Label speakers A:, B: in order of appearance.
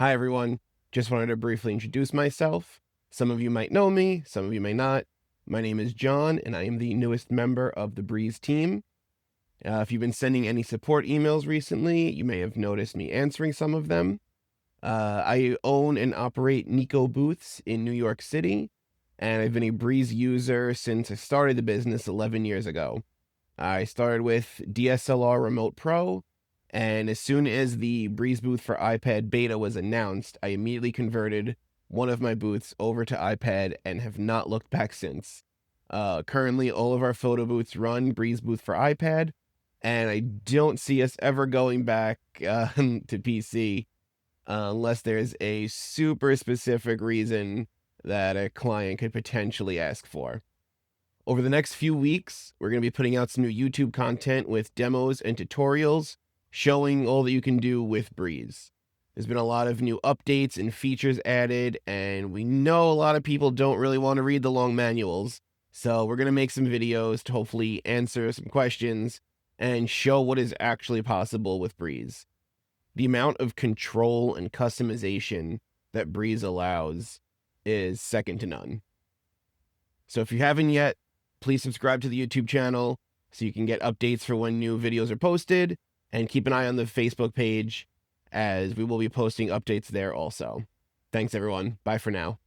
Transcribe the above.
A: Hi, everyone. Just wanted to briefly introduce myself. Some of you might know me, some of you may not. My name is John, and I am the newest member of the Breeze team. If you've been sending any support emails recently, you may have noticed me answering some of them. I own and operate Nico Booths in New York City, and I've been a Breeze user since I started the business 11 years ago. I started with DSLR Remote Pro, and as soon as the Breeze booth for iPad beta was announced, I immediately converted one of my booths over to iPad and have not looked back since. Currently, all of our photo booths run Breeze booth for iPad, and I don't see us ever going back to PC unless there's a super specific reason that a client could potentially ask for. Over the next few weeks, we're going to be putting out some new YouTube content with demos and tutorials showing all that you can do with Breeze. There's been a lot of new updates and features added, and we know a lot of people don't really want to read the long manuals, so we're going to make some videos to hopefully answer some questions and show what is actually possible with Breeze. The amount of control and customization that Breeze allows is second to none. So if you haven't yet, please subscribe to the YouTube channel so you can get updates for when new videos are posted, and keep an eye on the Facebook page as we will be posting updates there also. Thanks, everyone. Bye for now.